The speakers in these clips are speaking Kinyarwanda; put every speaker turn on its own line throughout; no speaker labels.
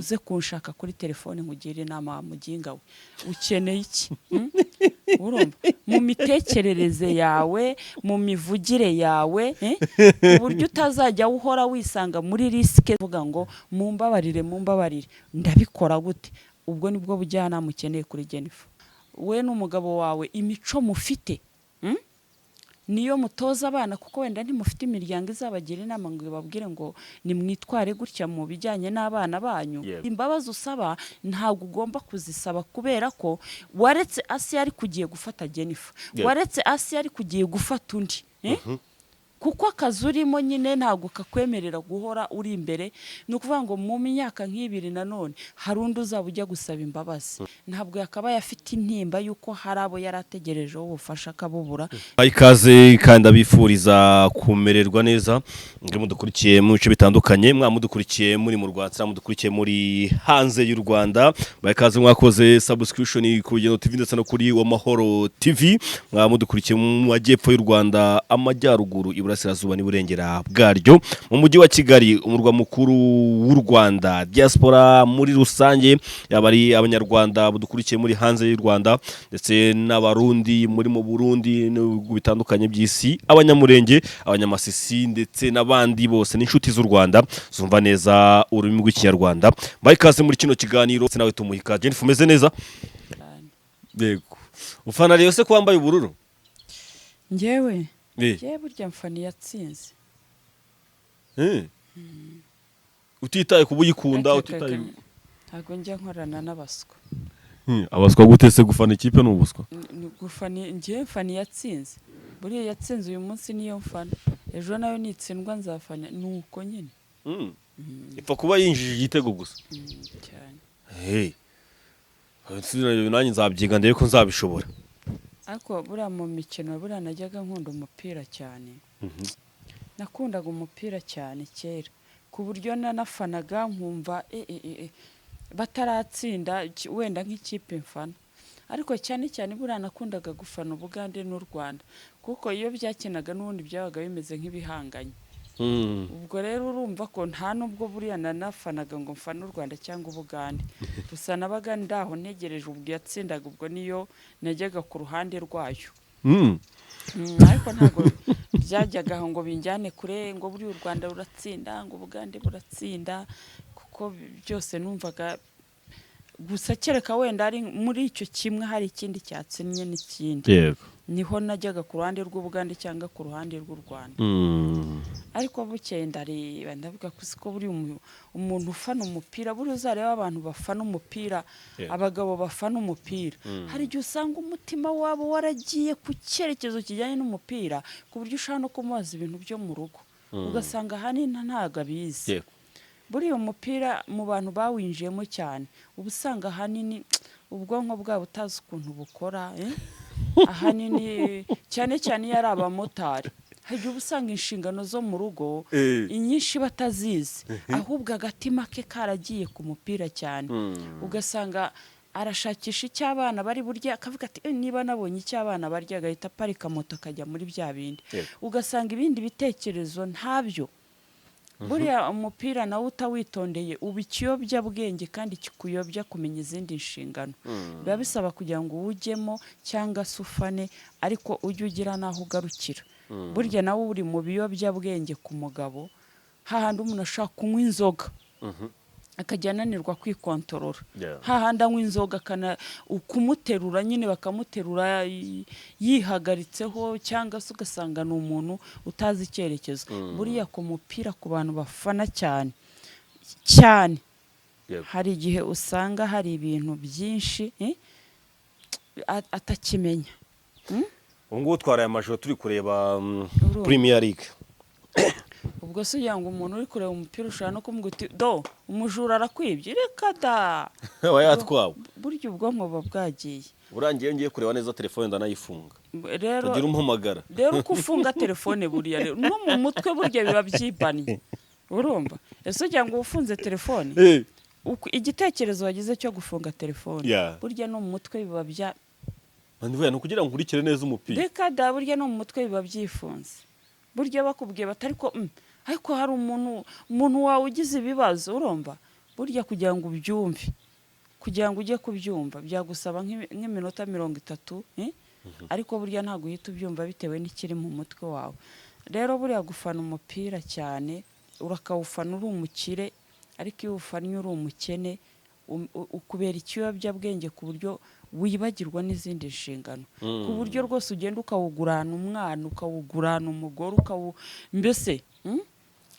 uze kunshaka kuri telefone nkugire inama muginga we ukeneye iki urumva mu mitekerereze yawe mu mivugire yawe uburyo utazajya uhora wisanga muri riske uvuga ngo mumbabarire ndabikora gute ubwo nibwo bujyana mukeneye kuri Jennifer we n'umugabo wawe imico mufite niyo mutoza abana kuko wenda ntimufite imiryango izabagira inama ngo babwire ngo nimwitware gutya mu bijyanye n'abana banyu imbabazi usaba ntabwo ugomba kuzisaba kubera ko waretse Asi yari kugiye gufata Jennifer waretse Asi yari kugiye gufata undi kuko akazi urimo nyine ntabwo kakwemerera guhora uri imbere ni ukuvuga ngo mu myaka nk'ibiri nanone hari undi uzaba ujya gusaba imbabazi ntabwo yakabaye afite intimba yuko hari abo yarategerejeho ubufasha akabubura
ikaze kandi abifuriza kumererwa neza ngo mudukurikiye mu bice bitandukanye mwamudukurikiye muri mu Rwanda mudukurikiye muri hanze y'u Rwanda bayikaze mwakoze subscription ku Rugendo TV ndetse no kuri Wamahoro TV mwamudukurikiye mu majyepfo y'u Rwanda amajyaruguru Burasirazuba n'Iburengera bwaryo mu mujyi wa Kigali umurwa mukuru w'u Rwanda diaspora muri rusange yabari abanyarwanda budukurikiye muri hanze y'u Rwanda ndetse n'abarundi muri mu Burundi n'ibihugu bitandukanye by'isi abanyamurenge abanyamasisi ndetse n'abandi bose n'inshuti z'u Rwanda zumva neza ururimi rw'ikinyarwanda bayikaze muri kino kiganiro nawe tumuhika Jennifer umeze neza yego ufana rero se kwambaye ubururu
njyewe burya mfani yatsinze
utitaye kubuyikunda utitaye
ntago njya nkorana n'abaswa
abaswa gute se gufana ikipe n'ubuswa
gufana njye mfani yatsinze buriya yatsinze uyu munsi niyo mfana ejo nayo nitsindwa nzafana nuko nyine
ipfa kuba yinjije igitego gusa
cyane
nanjye nzabyiga ndebe ko nzabishobora
ariko buriya mu mikino buriya najyaga nkunda umupira cyane nakundaga umupira cyane kera ku buryo nanafanaga nkumva bataratsinda wenda nk'ikipe mfana ariko cyane cyane buriya nakundaga gufana Ubugande n'u Rwanda kuko iyo byakinaga n'ubundi byabaga bimeze nk'ibihanganye ubwo rero urumva ko nta nubwo buriya nanafanaga ngo mfana u Rwanda cyangwa Ubugande gusa nabaga ndaho ntegereje ubwo yatsindaga ubwo niyo najyaga ku ruhande rwayo ariko ntabwo byajyaga ngo binjyane kure ngo buri u Rwanda ruratsinda ngo Ubugande buratsinda kuko byose numvaga gusa kereka wenda ari muri icyo kimwe hari ikindi cyatsinnye n'ikindi niho najyaga ku ruhande rw'Ubugande cyangwa ku ruhande rw'u Rwanda ariko bukeye ndareba ndavuga ko buri umuntu ufana umupira buri uzareba abantu bafana umupira abagabo bafana umupira hari igihe usanga umutima wabo waragiye ku cyerekezo kijyanye n'umupira ku buryo ushaka no kumubaza ibintu byo mu rugo ugasanga hanini ntago abizi buri umupira mu bantu bawinjiyemo cyane ubusanga hanini ubwonko bwabo utazi ukuntu bukora ahanini cyane cyane yari abamotari hajya ubusanga inshingano zo mu rugo inyinshi batazizi ahubwo agatima ke karagiye ku mupira cyane ugasanga arashakisha icy'abana bari burya akavuga ati niba nabonye icy'abana barya agahita aparika moto akajya muri bya bindi ugasanga ibindi bitekerezo ntabyo buriya umupira nawe utawitondeye uba ikiyobyabwenge kandi kikuyobya kumenya izindi nshingano biba bisaba kugira ngo uwujyemo cyangwa se ufane ariko ujye ugira n'aho ugarukira burya nawe uri mu biyobyabwenge ku mugabo hahandi umuntu ashaka kunywa inzoga akajya ananirwa kwikontorora hahandi anywa inzoga kumuterura nyine bakamuterura yihagaritseho cyangwa se ugasanga ni umuntu utazi icyerekezo buriya ku mupira ku bantu bafana cyane hari igihe usanga hari ibintu byinshi atakimenya
ubu ngubu twaraye amajoro turi kureba Premier League
ubwo se ugira ngo umuntu uri kureba umupira ushobora no kumubwira uti do umujura arakwibye reka da
wayatwawe
burya ubwonko buba bwagiye
urangiye ngiye kureba neza telefone ndanayifunga
rero
ugira umuhamagara
rero uko ufunga telefone buriya rero no mu mutwe burya biba byibanye urumva ese ugira ngo ufunze telefone igitekerezo wagize cyo gufunga telefone burya no mu mutwe biba bya
no kugira ngo nkurikire neza umupira
reka da burya no mu mutwe biba byifunze burya bakubwiye batari ko ariko hari umuntu wawe ugize ibibazo urumva burya kugira ngo ubyumve, kugira ngo ujye kubyumva byagusaba nk'iminota 30, ariko burya ntabwo uhita ubyumva bitewe n'ikiri mu mutwe wawe. Rero buriya gufana umupira cyane urakawufana uri umukire, ariko iyo ufannye uri umukene ukubera ikiyobyabwenge ku buryo wibagirwa n'izindi nshingano, ku buryo rwose ugenda ukawugurana umwana, ukawugurana umugore, mbese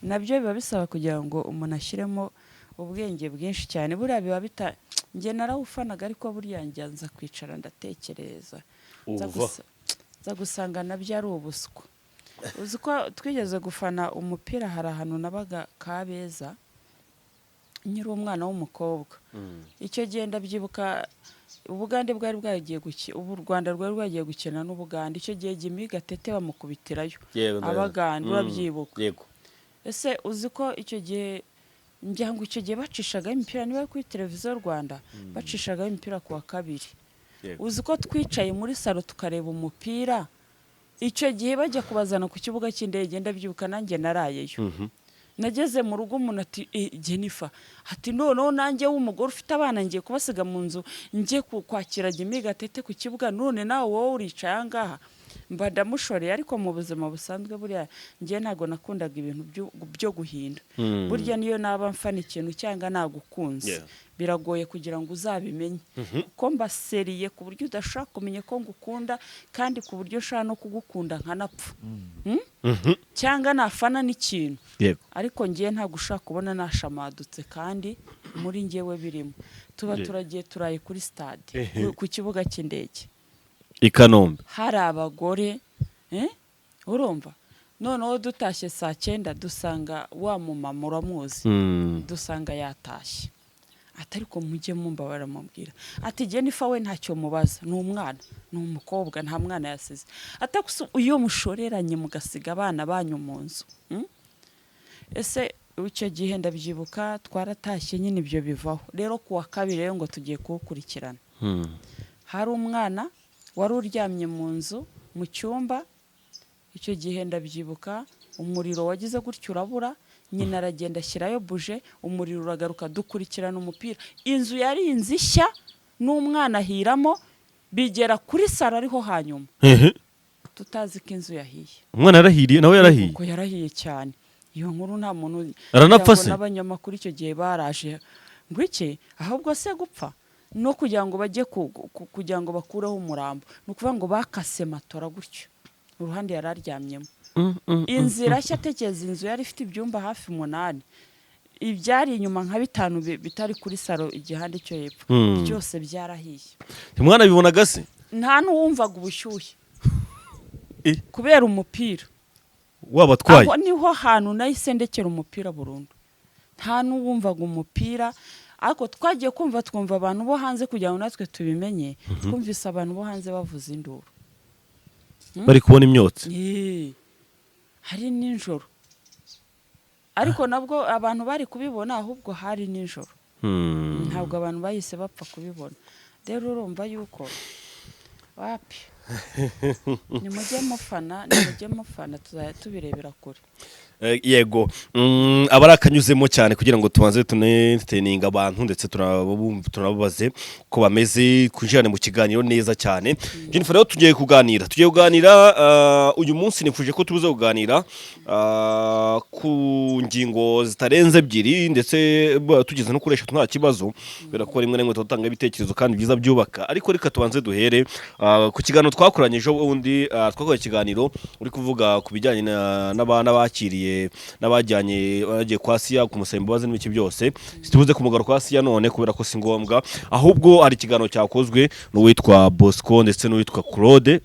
nabyo biba bisaba kugira ngo umuntu ashyiremo ubwenge bwinshi cyane. Buriya biba njye narawufanaga, ariko burya nza kwicara ndatekereza, nza gusanga nabyo ari ubuswa. Uzi ko twigeze gufana umupira, hari ahantu nabaga Kabeza nyiri umwana w'umukobwa. Icyo gihe ndabyibuka Ubugande bwari bwagiye gukina, u Rwanda rwari rwagiye gukina n'Ubugande. Icyo gihe Jimmy Gatete bamukubitirayo Abagande, urabyibuka? Ese uzi ko icyo gihe ngo icyo gihe bacishagaho imipira, niba kuri televiziyo Rwanda bacishagaho imipira ku wa kabiri. Uzi ko twicaye muri salo tukareba umupira, icyo gihe bajya kubazana ku kibuga cy'indege, ndabyibuka nanjye narayeyo. Nageze mu rugo umuntu ati Jennifer, ati noneho nanjye w'umugore ufite abana ngiye kubasiga mu nzu, ngiye kwakira Jimmy Gatete ku kibuga, none nawe wowe uricaye ahangaha. Mba ndamushoreye, ariko mu buzima busanzwe buriya ngiye ntabwo nakundaga ibintu byo guhinda. Burya niyo naba mfana ikintu cyangwa nagukunze, biragoye kugira ngo uzabimenye, kuko mbaseriye ku buryo udashaka kumenya ko ngukunda, kandi ku buryo ushaka no kugukunda nkanapfa, cyangwa nafana n'ikintu, ariko ngiye ntabwo ushaka kubona nashamadutse, kandi muri ngewe birimo. Tuba turagiye turaye kuri stade ku kibuga cy'indege
i Kanombe,
hari abagore, urumva, noneho dutashye saa 9 dusanga wa mumama uramuzi, dusanga yatashye. Atariko mujye mumba baramubwira ati Jennifer we ntacyo mubaza, ni umwana, ni umukobwa, nta mwana yasize. Atakusu uyo mushoreranye mugasiga abana banyu mu nzu. Ese icyo gihe ndabyibuka twaratashye nyine ibyo bivaho. Rero ku wa kabiri ngo tugiye kuwukurikirana. Hari umwana wari uryamye mu nzu mu cyumba. Icyo gihe ndabyibuka umuriro wagize gutyo urabura, nyina aragenda ashyirayo buje, umuriro uragaruka, dukurikirana umupira. Inzu yari inzishya n'umwana ahiramo, bigera kuri saro ariho hanyuma, tutazi ko inzu yahiye.
Umwana yarahiriye, nawe yarahiye?
Ko yarahiye cyane. Iyo nkuru nta muntu
aranapfase.
N'abanyamakuru icyo gihe baraje ngo iki, ahubwo se gupfa no kugira ngo bajye kugira ngo bakureho umurambo, nukuvuga ngo bakase matora gutyo uruhande yararyamyemo. Inzira nshya, tekeza inzu yari ifite ibyumba hafi 8, ibyari inyuma nka 5 bitari kuri saro igihande cyo hepfo, byose byarahiye.
Umwana bibonaga se? Nta
n'uwumvaga ubushyuhe kubera umupira
wabatwaye.
Aho niho hantu nahise ndekera umupira burundu, nta n'uwumvaga umupira. Ariko twagiye twumva abantu bo hanze kugira ngo natwe tubimenye, twumvise abantu bo hanze bavuza induru,
bari kubona imyotsi.
Hari nijoro, ariko nabwo abantu bari kubibona, ahubwo hari nijoro, ntabwo abantu bahise bapfa kubibona. Rero urumva yuko wapi nimujye mufana tuzajya tubirebera kure.
Yego, abari akanyuzemo cyane kugira ngo tubanze tunentertaininga abantu, ndetse turababaze ko bameze, kujyana mu kiganiro neza cyane. Jennifer, rero tugiye kuganira uyu munsi. Nifuje ko tubuze kuganira ku ngingo zitarenze 2, ndetse tugeze no kuresha nta kibazo, bera ko rimwe n'imwe tutanga ibitekerezo kandi byiza byubaka. Ariko reka tubanze duhere ku kiganiro twakoranye ejo bundi. Twakoze ikiganiro uri kuvuga ku bijyanye n'abana bakiriye n'abajyanye bagiye kwa Siya ku musaba imbabazi n'ibiki byose. Situbuze kumugaro kwa Siya none kubera ko si ngombwa, ahubwo hari ikiganiro cyakozwe n'uwitwa Bosco ndetse n'uwitwa Claude,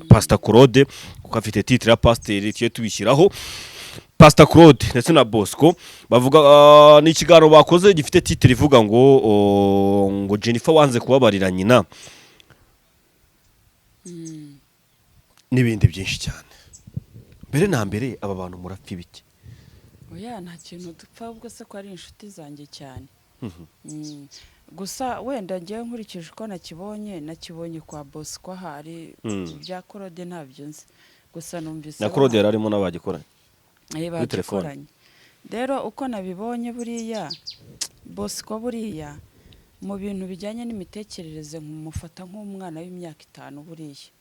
Pastor Claude, kuko afite titre ya pasteur tiye tubishyiraho. Pastor Claude ndetse na Bosco bavuga ni ikiganiro bakoze gifite titre ivuga ngo Jennifer wanze kubabarira nyina n'ibindi byinshi cyane. Mbere na mbere aba bantu murapfa ibiki?
Oya, nta kintu dupfa, ubwo se ko ari inshuti zanjye cyane. Gusa wenda ngiye nkurikije uko nakibonye kwa Bosco, hari bya Claude ntabyo nzi, gusa numvise
na Claude yararimo n'abagikoranye
bagikoranye. Rero uko nabibonye buriya Bosco buriya mu bintu bijyanye n'imitekerereze mufata nk'umwana w'imyaka 5 buriya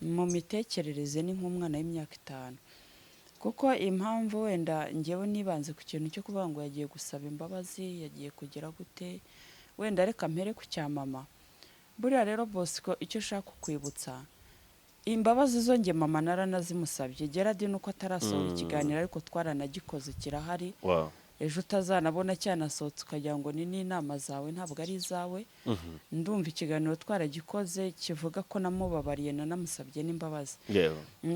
mu mitekerereze ni nk'umwana w'imyaka 5 kuko impamvu wenda ngewe nibanze ku kintu cyo kuvuga ngo yagiye gusaba imbabazi yagiye kugira gute wenda reka mpere ku cya mama buriya rero Bosco icyo ushaka kwibutsa imbabazi zo nge mama naranazimusabye Gerard nuko atarasohora ikiganiro ariko twaranagikoze kirahari ejo utazanabona cyanasohotse ukagira ngo ni n'inama zawe ntabwo ari izawe ndumva ikiganiro twaragikoze kivuga ko namubabariye nanamusabye n'imbabazi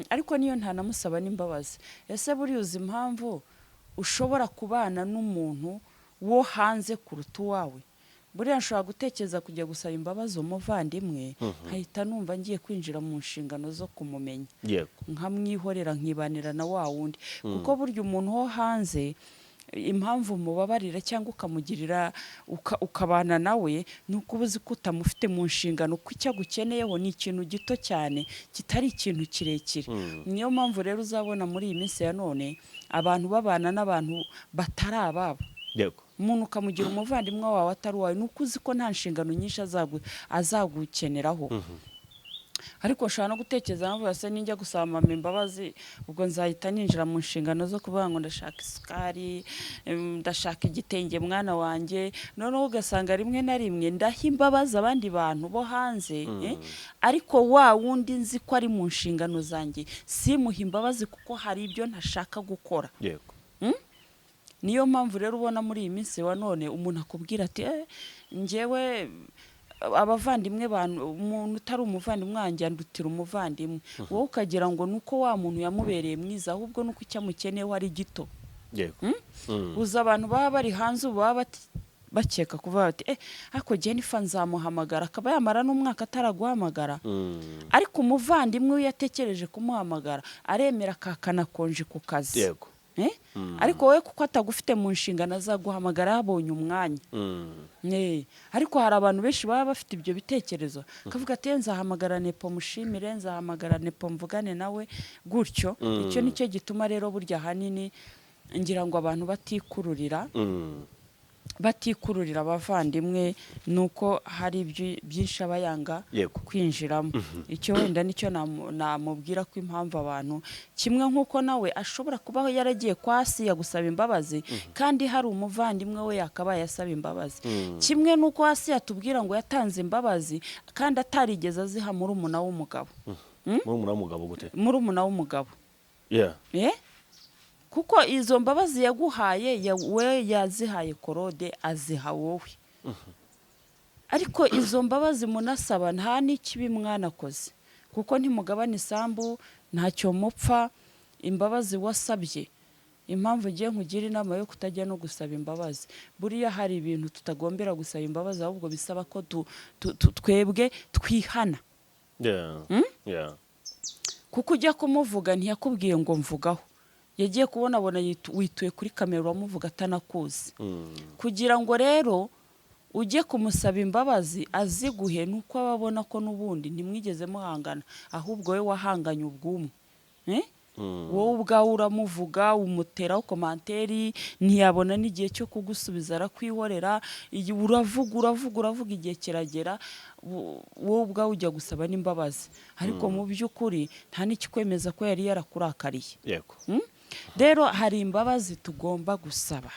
ariko niyo ntanamusaba n'imbabazi ese buriya uzi impamvu ushobora kubana n'umuntu wo hanze kuruta uwawe buriya nshobora gutekereza kujya gusaba imbabazi umuvandimwe nkahita numva ngiye kwinjira mu nshingano zo kumumenya nkamwihorera nkibanira na wa wundi kuko burya umuntu wo hanze impamvu mubabarira cyangwa ukamugirira ukabana nawe nuko ubuzi ko utamufite mu nshingano ko icyo gukeneyeho ni ikintu gito cyane kitari ikintu kirekire niyo mpamvu rero uzabona muri iyi minsi ya none abantu babana n'abantu batari ababo umuntu ukamugira umuvandimwe wawe atari wawe nuko uzi ko nta nshingano nyinshi azagukeneraho ariko ushobora no gutekereza navuga se ninjya gusaba mama imbabazi ubwo nzahita ninjira mu nshingano zo kuvuga ngo ndashaka isukari ndashaka igitenge mwana wanjye noneho ugasanga rimwe na rimwe ndaha imbabazi abandi bantu bo hanze ariko wa wundi nzi ko ari mu nshingano zanjye simuha imbabazi kuko hari ibyo ntashaka gukora niyo mpamvu rero ubona muri iyi minsi wa none umuntu akubwira ati njyewe abavandimwe umuntu utari umuvandimwe wanjye andutira umuvandimwe wowe ukagira ngo nuko wa muntu yamubereye mwiza ahubwo nuko icyamukeneyeho ari gito uza abantu baba bari hanze ubu baba bakeka kuvuga bati ariko Jennifer nzamuhamagara akaba yamara n'umwaka ataraguhamagara ariko umuvandimwe we yatekereje kumuhamagara aremera kakanakonje ku kazi ariko wowe kuko atagufite mu nshingano azaguhamagara yabonye umwanya ariko hari abantu benshi baba bafite ibyo bitekerezo akavuga ati nzahamagara Nepo mushimire nzahamagara Nepo mvugane nawe gutyo icyo nicyo gituma rero burya hanini ngira ngo abantu batikururira abavandimwe nuko hari byinshi abayanga kwinjiramo icyo wenda nicyo namubwira ko impamvu abantu kimwe nkuko nawe ashobora kuba yaragiye kwa Asiya gusaba imbabazi kandi hari umuvandimwe we yakabaye asaba imbabazi kimwe nuko Asiya tubwira ngo yatanze imbabazi kandi atarigeze aziha murumuna w'umugabo murumuna w'umugabo kuko izo mbabazi yaguhaye we yazihaye Korode aziha wowe ariko izo mbabazi munasaba nta n'ikibi mwanakoze kuko ntimugabane isambu ntacyo mupfa imbabazi wasabye impamvu ngiye nkugira inama yo kutajya no gusaba imbabazi buriya hari ibintu tutagombera gusaba imbabazi ahubwo bisaba ko twebwe twihana kuko ujya kumuvuga ntiyakubwiye ngo mvugaho yagiye kubona wituye kuri kamera uramuvuga atanakuzi kugira ngo rero ujye kumusaba imbabazi aziguhe nuko ababona ko n'ubundi ntimwigeze muhangana ahubwo we wahanganye ubwumwe wowe ubwawe uramuvuga umuteraho komanteri ntiyabona n'igihe cyo kugusubiza arakwihorera uravuga igihe kiragera wowe ubwawe ujya gusaba n'imbabazi ariko mu by'ukuri nta n'ikikwemeza ko yari yarakurakariye rero hari imbabazi tugomba gusaba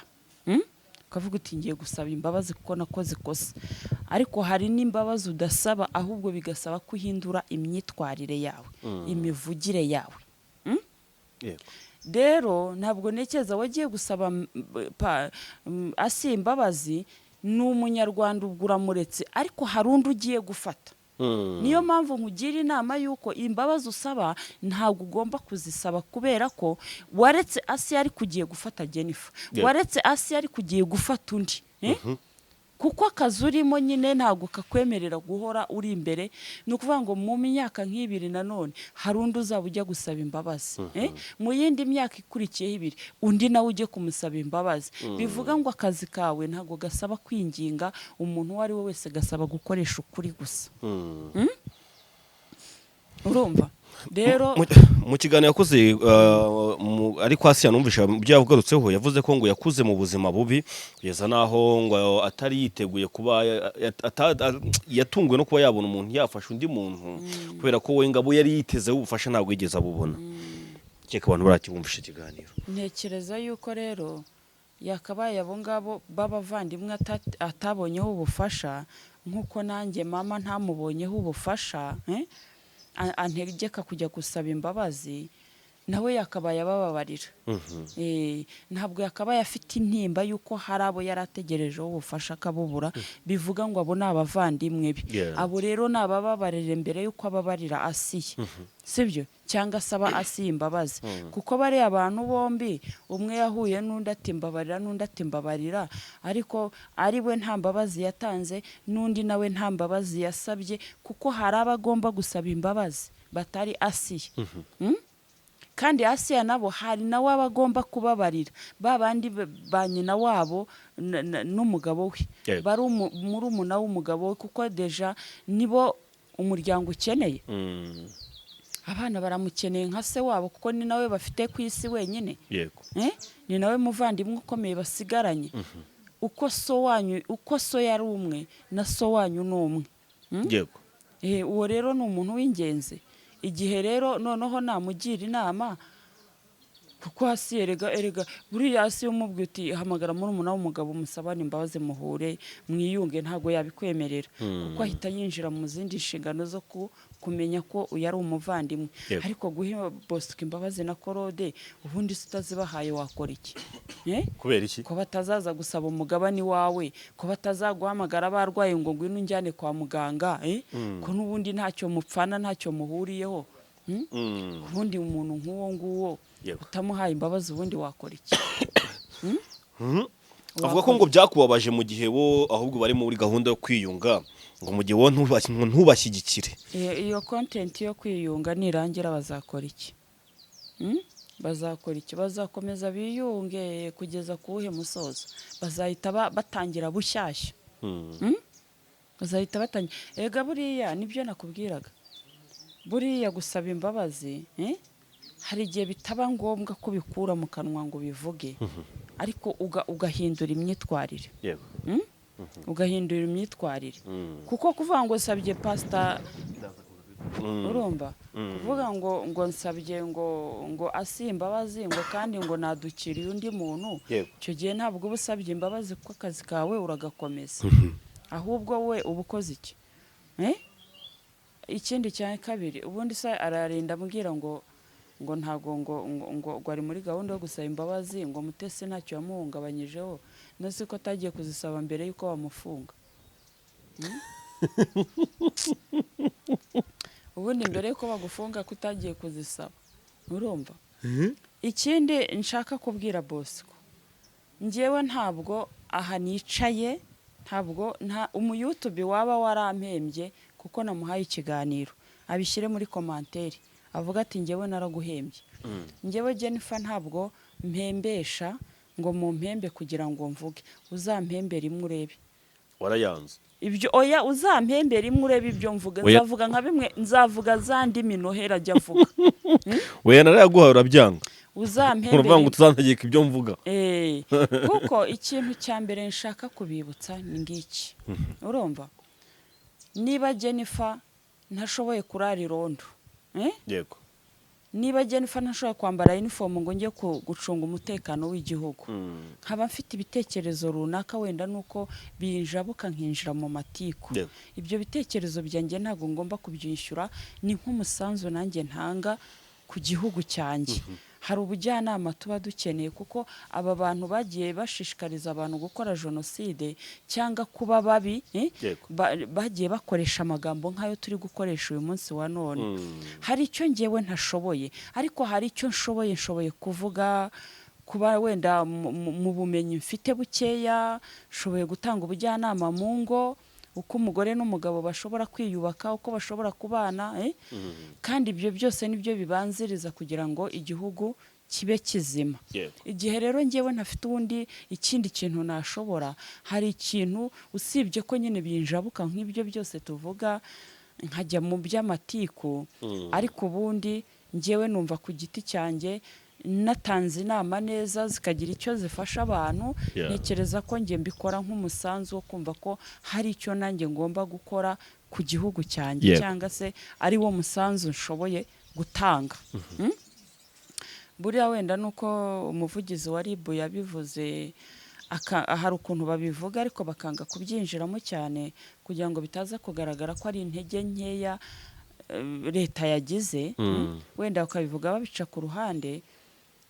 ukavuga uti ngiye gusaba imbabazi kuko nakoze ikosa ariko hari n'imbabazi udasaba ahubwo bigasaba ko uhindura imyitwarire yawe imivugire yawe rero ntabwo ntekereza wagiye gusaba Asiya imbabazi ni umunyarwanda ubwo uramuretse ariko hari undi ugiye gufata niyo mpamvu nkugira inama y'uko imbabazi usaba ntabwo ugomba kuzisaba kubera ko waretse Asiya ari kugiye gufata Jennifer waretse Asiya ari kugiye gufata undi kuko akazi urimo nyine ntabwo kakwemerera guhora uri imbere ni ukuvuga ngo mu myaka nk'ibiri nanone hari undi uzaba ujya gusaba imbabazi mu yindi myaka ikurikiyeho 2 undi nawe ujye kumusaba imbabazi bivuga ngo akazi kawe ntabwo gasaba kwinginga umuntu uwo ari we wese gasaba gukoresha ukuri gusa urumva rero
mu kiganiro yakoze ariko hasi yanumvisha ibyo yagarutseho yavuze ko ngo yakuze mu buzima bubi kugeza naho ngo atari yiteguye kuba yatunguwe no kuba yabona umuntu yafasha undi muntu kubera ko we ngabo yari yitezeho ubufasha ntabwo yigeze abubona. Keka abantu barakibumvisha ikiganiro.
Ntekereza yuko rero yakabaye abo ngabo b'abavandimwe atabonyeho ubufasha nk'uko nanjye mama ntamubonyeho ubufasha antegeka kujya gusaba imbabazi, nawe yakabaye abababarira. Ntabwo yakabaye afite intimba yuko hari abo yarategerejeho ubufasha akabubura, bivuga ngo abo ni abavandimwe be. Abo rero ni abababarira mbere yuko ababarira Asiya, sibyo? Cyangwa asaba Asiya imbabazi, kuko bariya abantu bombi umwe yahuye n'undi ati mbabarira n'undi ati mbabarira, ariko ari we nta mbabazi yatanze n'undi nawe nta mbabazi yasabye, kuko hari abagomba gusaba imbabazi batari Asiya. Kandi Asiya nabo hari nawe abagomba kubabarira babandi ba nyina wabo n'umugabo we, bari murumuna w'umugabo we, kuko deja nibo umuryango ukeneye. Abana baramukeneye nka se wabo, kuko ni nawe bafite ku isi wenyine. Ni nawe muvandimwe ukomeye basigaranye. Uko so yari umwe na so wanyu ni umwe. Uwo rero ni umuntu w'ingenzi. Igihe rero noneho namugira inama, kuko hasi erega buriya hasi umubwiye uti hamagara murumuna w'umugabo musabane imbabazi muhure mwiyunge, ntago yabikwemerera, kuko ahita yinjira mu zindi nshingano zo kumenya ko yari umuvandimwe. Ariko guha Bosco imbabazi na Korode ubundi utazibahaye wakora iki?
Kubera iki?
Ko batazaza gusaba umugabane wawe, ko batazaguhamagara barwaye ngo ngwino unjyane kwa muganga, ko n'ubundi ntacyo mupfana ntacyo muhuriyeho. Ubundi umuntu nk'uwo nguwo utamuhaye imbabazi ubundi wakora iki?
Avuga ko ngo byakubabaje mu gihe bo ahubwo bari muri gahunda yo kwiyunga, ngo mu gihe wo ntubashyigikire.
Iyo content yo kwiyunga nirangira bazakora iki? Bazakora iki? Bazakomeza biyunge kugeza kuwuhe musozo? Bazahita batangira bushyashya. Bazahita batangira. Ega buriya nibyo nakubwiraga. Buriya gusaba imbabazi hari igihe bitaba ngombwa ko bikura mu kanwa ngo bivuge, ariko ugahindura imyitwarire. Ugahindura imyitwarire, kuko kuvuga ngo sabye pastor urumva, kuvuga ngo nsabye ngo Asiya imbabazi ngo kandi ngo nadukiriye undi muntu, icyo gihe ntabwo uba usabye imbabazi kuko akazi kawe uragakomeza, ahubwo we uba ukoze iki? Ikindi cyane kabiri, ubundi se ararinda ambwira ngo ntago ngo ari muri gahunda yo gusaba imbabazi, ngo Mutesi ntacyo yamuhungabanyijeho, nose ko atagiye kuzisaba mbere yuko bamufunga. Ubundi mbere yuko bagufunga kutagiye kuzisaba, urumva? Ikindi nshaka kubwira Bosco, njyewe ntabwo aha nicaye, ntabwo umuyutubi waba warampembye kuko namuhaye ikiganiro abishyire muri commentaire avuga ati njyewe naraguhembye. Njyewe Jennifer ntabwo mpembesha ngo mu mpembe kugira ngo mvuge, uzampembera imwe urebe.
Warayanze
Ibyo oya uzampembera imwe urebe ibyo mvuga, nzavuga nka bimwe, nzavuga zandi minohera ajya avuga.
Weya narayaguhaye urabyanga.
Uzampembera.
Urumva ngo tuzantegeka ibyo mvuga.
Kuko ikintu cya mbere nshaka kubibutsa ni ngiki. Urumva? Niba Jennifer ntashoboye kurara irondo,
Yego.
Niba Jennifer ntashoboye kwambara uniform ngo njye gucunga umutekano w'igihugu, nkaba mfite ibitekerezo runaka wenda nuko binjabuka nkinjira mu matiku. Ibyo bitekerezo byanjye ntago ngomba kubyishyura, ni nk'umusanzu nanjye ntanga ku gihugu cyanjye. Hari ubujyanama tuba dukeneye, kuko aba bantu bagiye bashishikariza abantu gukora jenoside cyangwa kuba babi, bagiye bakoresha amagambo nk'ayo turi gukoresha uyu munsi wa none. Hari icyo ngewe ntashoboye, ariko hari icyo nshoboye kuvuga, kuba wenda mu bumenyi mfite bukeya, nshoboye gutanga ubujyanama mu ngo, uko umugore n'umugabo bashobora kwiyubaka, uko bashobora kubana, kandi ibyo byose nibyo bibanziriza kugira ngo igihugu kibe kizima. Igihe rero ngewe ntafite ubundi ikindi kintu nashobora, hari ikintu usibye ko nyine binjabuka nk'ibyo byose tuvuga, nkajya mu by'amatiku ariko ubundi njyewe numva ku giti cyanjye natanze inama neza zikagira icyo zifasha abantu ntekereza ko njye mbikora nk'umusanzu wo kumva ko hari icyo nanjye ngomba gukora ku gihugu cyanjye cyangwa se ari wo musanzu nshoboye gutanga. Buriya wenda nuko umuvugizi wa RIB yabivuze hari ukuntu babivuga ariko bakanga kubyinjiramo cyane kugira ngo bitaza kugaragara ko ari intege nkeya leta yagize, wenda bakabivuga babica ku ruhande.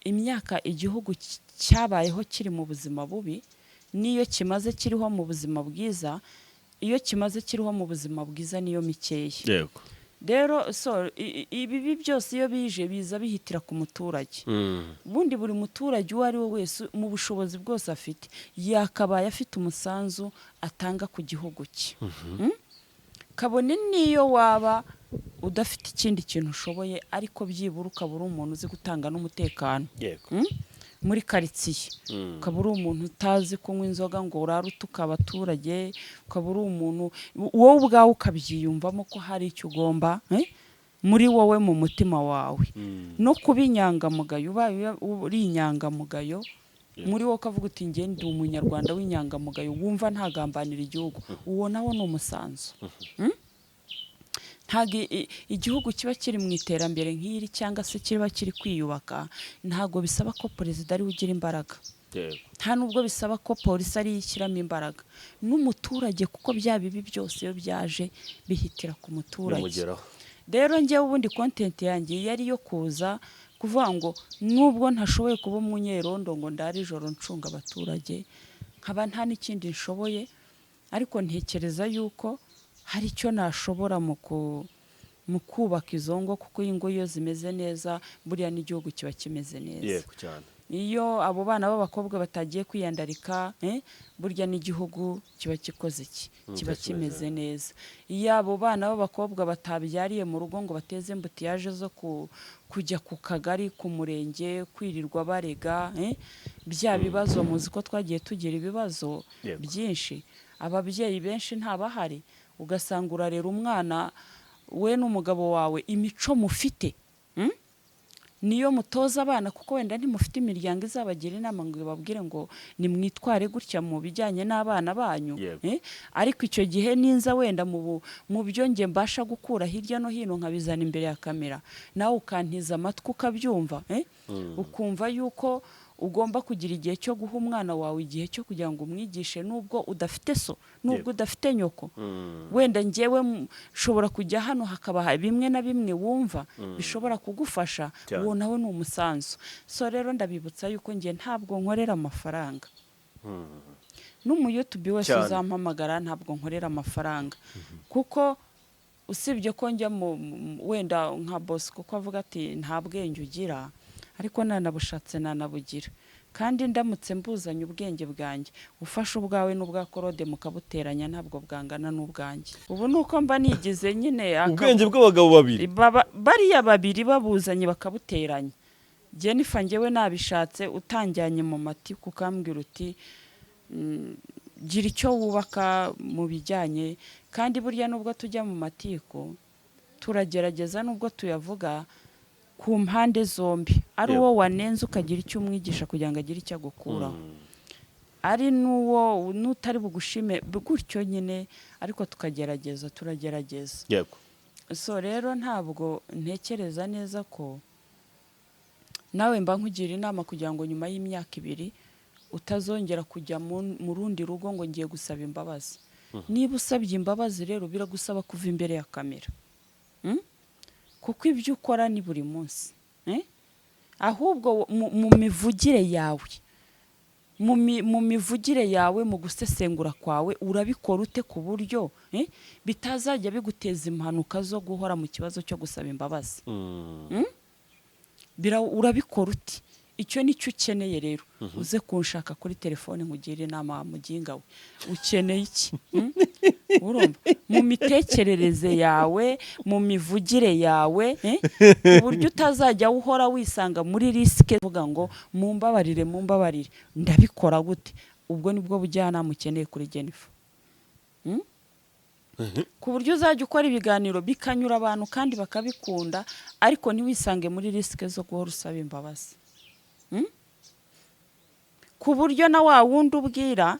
Imyaka igihugu cyabayeho kiri mu buzima bubi niyo kimaze kiriho mu buzima bwiza, iyo kimaze kiriho mu buzima bwiza niyo mikeya. Rero ibi byose iyo bije biza bihitira ku muturage. Bundi buri muturage uwo ari we wese mu bushobozi bwose afite yakabaye afite umusanzu atanga ku gihugu cye. Kabone niyo waba udafite ikindi kintu ushoboye ariko byibura ukaba uri umuntu uzi gutanga n'umutekano muri karitsiye, ukaba uri umuntu utazi kunywa inzoga ngo urare utuka abaturage, ukaba uri umuntu wowe ubwawe ukabyiyumvamo ko hari icyo ugomba muri wowe mu mutima wawe, no kuba inyangamugayo, ubaye uri inyangamugayo muri wowe ukavuga uti njye ndi umunyarwanda w'inyangamugayo wumva ntagambanira igihugu, uwo nawo ni umusanzu. Ntabwo igihugu kiba kiri mu iterambere nk'iri cyangwa se kiba kiri kwiyubaka, ntabwo bisaba ko perezida ari we ugira imbaraga, nta nubwo bisaba ko polisi ari ishyiramo imbaraga, n'umuturage kuko bya bibi byose iyo byaje bihitira ku muturage. Rero njyewe ubundi kontenti yanjye yari yo kuza kuvuga ngo nubwo ntashoboye kuba umunyerondo ngo ndare ijoro ncunga abaturage, nkaba nta n'ikindi nshoboye, ariko ntekereza yuko hari icyo nashobora mu kubaka izo ngo, kuko ingo iyo zimeze neza buriya n'igihugu kiba kimeze neza. Iyo abo bana b'abakobwa batagiye kwiyandarika burya n'igihugu kiba gikoze iki, kiba kimeze neza. Iyo abo bana b'abakobwa batabyariye mu rugo ngo bateze mbutiyaje zo kujya ku kagari, ku murenge, kwirirwa barega bya bibazo, muzi ko twagiye tugira ibibazo byinshi, ababyeyi benshi ntabahari, ugasanga urarera umwana we n'umugabo wawe imico mufite niyo mutoza abana, kuko wenda ntimufite imiryango izabagira inama ngo ibabwire ngo nimwitware gutya mu bijyanye n'abana banyu. Ariko icyo gihe ninza wenda mu byo nge mbasha gukura hirya no hino nkabizana imbere ya kamera, nawe ukantiza amatwi ukabyumva, ukumva yuko ugomba kugira igihe cyo guha umwana wawe igihe cyo kugira ngo umwigishe, nubwo udafite so, nubwo udafite nyoko. Wenda njyewe nshobora kujya hano hakaba bimwe na bimwe wumva bishobora kugufasha, uwo nawe ni umusanzu. So rero ndabibutsa yuko njye ntabwo nkorera amafaranga, n'umuyutubi wese uzampamagara ntabwo nkorera amafaranga, kuko usibye ko njya wenda nka boss kuko avuga ati nta bwenge ugira, ariko nanabushatse nanabugira, kandi ndamutse mbuzanye ubwenge bwanjye ufashe ubwawe n'ubwa Korode mukabuteranya ntabwo bwangana n'ubwanjye. Ubu nuko mba nigize nyine
ubwenge bw'abagabo babiri,
bariya babiri babuzanye bakabuteranya. Jennifer njyewe nabishatse utanjyanye mu matiku ukambwira uti gira icyo wubaka mu bijyanye, kandi burya nubwo tujya mu matiku turagerageza nubwo tuyavuga ku mpande zombi, ari uwo wanenze ukagira icyo umwigisha kugira ngo agire icyo agukuraho, ari n'uwo n'utari bugushime gutyo nyine, ariko turagerageza. So rero ntabwo ntekereza neza ko nawe mba nkugira inama kugira ngo nyuma y'imyaka 2 utazongera kujya mu rundi rugo ngo ngiye gusaba imbabazi. Niba usabye imbabazi rero biragusaba kuva imbere ya kamera, kuko ibyo ukora ni buri munsi, ahubwo mu mivugire yawe, mu mivugire yawe, mu gusesengura kwawe urabikora ute ku buryo bitazajya biguteza impanuka zo guhora mu kibazo cyo gusaba imbabazi. Urabikora uti? Icyo nicyo ukeneye rero, uze kunshaka kuri telefone nkugire inama muginga we, ukeneye iki? Urumva mu mitekerereze yawe, mu mivugire yawe, uburyo utazajya uhora wisanga muri risike uvuga ngo mumbabarire ndabikora gute? Ubwo nibwo bujyana mukeneye kuri Jennifer. ku buryo uzajya ukora ibiganiro bikanyura abantu kandi bakabikunda ariko ntiwisange muri risike zo guhora usaba imbabazi. Ku buryo na wa wundi ubwira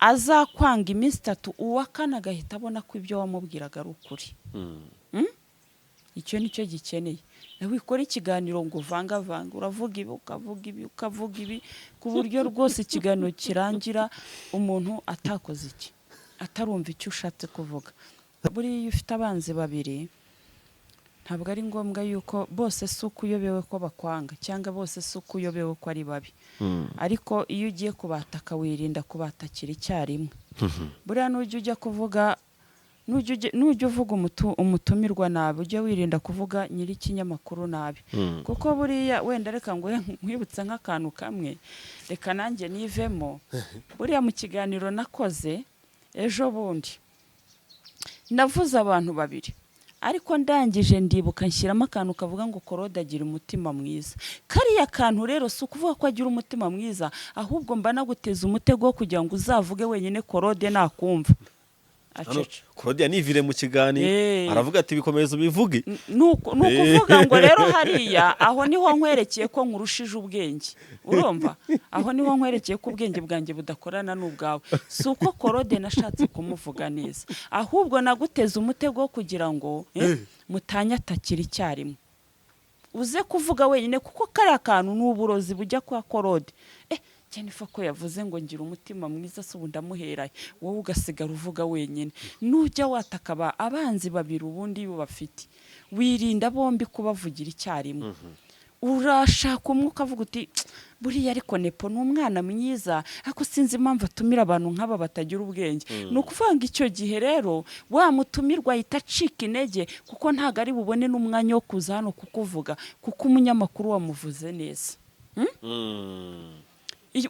azakwanga iminsi 3 uwa kane agahita abona ko ibyo wamubwiraga ari ukuri. Icyo nicyo gikeneye. Nawe ikora ikiganiro ngo vanga uravuga ibi ukavuga ibi ku buryo rwose ikiganiro kirangira umuntu atakoze iki atarumva icyo ushatse kuvuga. Buri ufite abanzi babiri ntabwo ari ngombwa yuko bose suko uyobewe ko bakwanga cyangwa bose suko uyobewe ko ari babi. Ariko iyo ugiye kubataka wirinda kubatakira icyarimwe. Buriya nujya ujya kuvuga nujya uvuga umutumirwa nabi ujye wirinda kuvuga nyiri ikinyamakuru nabi. Kuko buriya wenda reka ngo nkwibutsa nk'akantu kamwe reka nanjye nivemo. Buriya mu kiganiro nakoze ejo bundi navuze abantu babiri ariko ndangije ndibuka nshyiramo akantu kavuga ngo Korode agira umutima mwiza. Kariya kantu rero si ukuvuga ko agira umutima mwiza ahubwo mba naguteza umutego wo kugira ngo uzavuge wenyine Korode nakumva.
Korode yanivire mu kiganiro aravuga ati bikomeza ubivuge.
Nukuvuga ngo rero hariya aho niho nkwerekeye ko nkurushije ubwenge. Urumva? Aho niho nkwerekeye ko ubwenge bwanjye budakorana n'ubwawe. Si uko Korode nashatse kumuvuga neza ahubwo naguteza umutego wo kugira ngo mutanyatakira icyarimwe. Uze kuvuga wenyine kuko kariya kantu n'uburozi bujya kwa Korode. Jennifer ko yavuze ngo ngira umutima mwiza se ubu ndamuheraye wowe ugasigara uvuga wenyine. Nujya watakaba abanzi babiri ubundi bafite wirinda bombi kubavugira icyarimwe. Urashaka umwuka avuga uti buriya ariko Nepo n'umwana mwiza ariko sinzi impamvu atumira abantu nk'aba batagira ubwenge. Nukuvanga icyo gihe rero wa mutumirwa yitacika intege kuko ntago ari bubone n'umwanya wo kuza hano kukuvuga kuko umunyamakuru wamuvuze neza.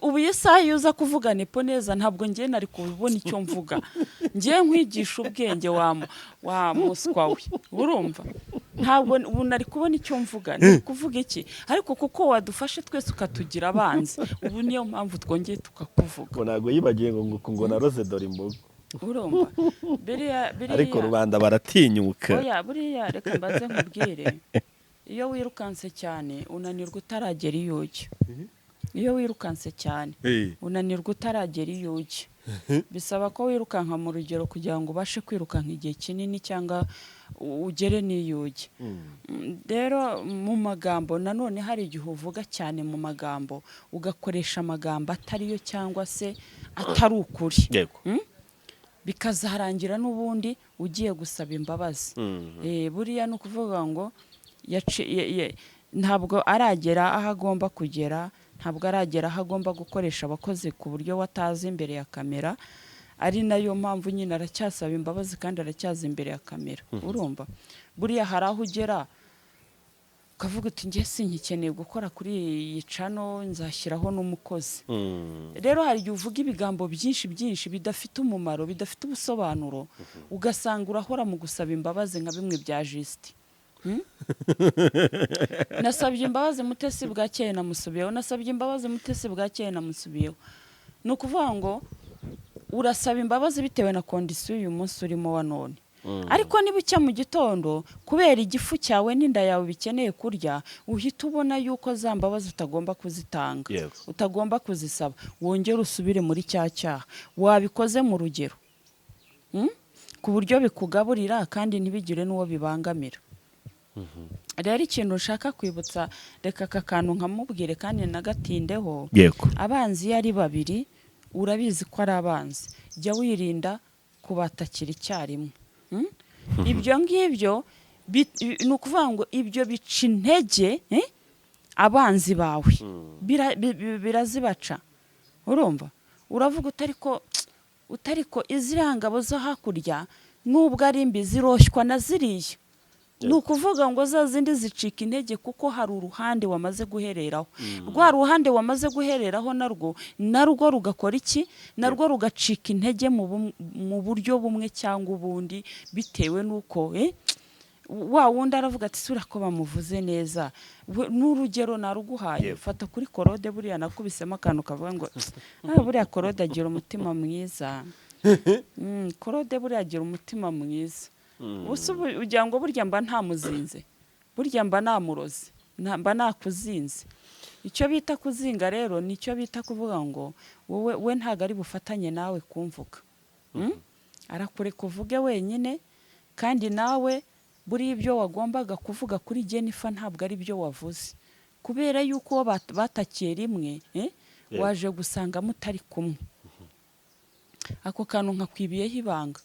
Ubu isaha yuza kuvuga Nepo neza ntabwo ngiye nari kubona icyo mvuga. Ngiye nkwigisha ubwenge wa muswa we. Urumva? Ntabwo ubu nari kubona icyo mvuga. Ni kuvuga iki? Ariko kuko wadufashe twese ukatugira abanzi. Ubu niyo mpamvu twongeye tukakuvuga.
Ngo nago yibagiye ngo na Rose dore imbogo.
Urumva? Biriya
ariko rubanda baratinyuka.
Oya buriya reka mbaze nkubwire. Iyo wirukanse cyane unanirwa utaragera iyo ujya. Iyo wirukanse cyane unanirwa utaragera iyo ujya. Bisaba ko wirukanka mu rugero kugira ngo ubashe kwirukanka igihe kinini cyangwa ugere n'iyo ujya. Rero mu magambo nanone hari igihe uvuga cyane mu magambo ugakoresha amagambo atariyo cyangwa se atari ukuri. Bikazarangira n'ubundi ugiye gusaba imbabazi. Buriya no kuvuga ngo ntabwo aragera aho agomba kugera. Ntabwo aragera aho agomba gukoresha abakozi ku buryo watazi imbere ya kamera. Ari nayo mpamvu nyine aracyasaba imbabazi kandi aracyaza imbere ya kamera. Urumva? Buriya hari aho ugera ukavuga uti ngiye sinkikeneye gukora kuri iyi cano nzashyiraho n'umukozi. Rero hari igihe uvuga ibigambo byinshi bidafite umumaro bidafite ubusobanuro ugasanga urahora mu gusaba imbabazi nka bimwe bya Justin. Nasabye imbabazi Mutesi bwakeye namusubiyeho. Nasabye imbabazi Mutesi bwakeye namusubiyeho. Nukuvuga ngo urasaba imbabazi bitewe na kondisiyo uyu munsi urimo wa none. Ariko niba ucya mu gitondo kubera igifu cyawe n'inda yawe bikeneye kurya uhita ubona yuko za mbabazi utagomba kuzitanga. Utagomba kuzisaba. Wongere usubire muri cya cyaha. Wabikoze mu rugero. Ku buryo bikugaburira kandi ntibigire n'uwo bibangamira. Rero ikintu ushaka kwibutsa reka aka kantu nkamubwire kandi nagatindeho. Abanzi yari babiri urabizi ko ari abanzi. Jya wirinda kubatakira icyarimwe. Ibyo ngibyo ni ukuvuga ngo ibyo bica intege abanzi bawe. Birazibaca. Urumva? Uravuga utariko izirangabo zo hakurya nubwo ari mbi ziroshywa na ziriya. Ni ukuvuga ngo za zindi zicika intege kuko hari uruhande wamaze guhereraho. Rwa ruhande wamaze guhereraho narwo rugakora iki? Narwo rugacika intege mu buryo bumwe cyangwa ubundi bitewe n'uko wa wundi aravuga ati sura ko bamuvuze neza. N'urugero naruguhaye fata kuri Korode buriya nakubisemo akantu kavuga ngo buriya Korode agira umutima mwiza. Claude buriya agira umutima mwiza. Ugira ngo burya mba ntamuzinze, burya mba namuroze, mba nakuzinze. Icyo bita kuzinga rero nicyo bita kuvuga ngo we ntago ari bufatanye nawe kumvuga. Arakureka uvuge wenyine, kandi nawe buri ibyo wagombaga kuvuga kuri Jennifer ntabwo ari byo wavuze, kubera yuko batakiye rimwe waje gusanga mutari kumwe. Ako kantu nkakwibiyeho ibanga.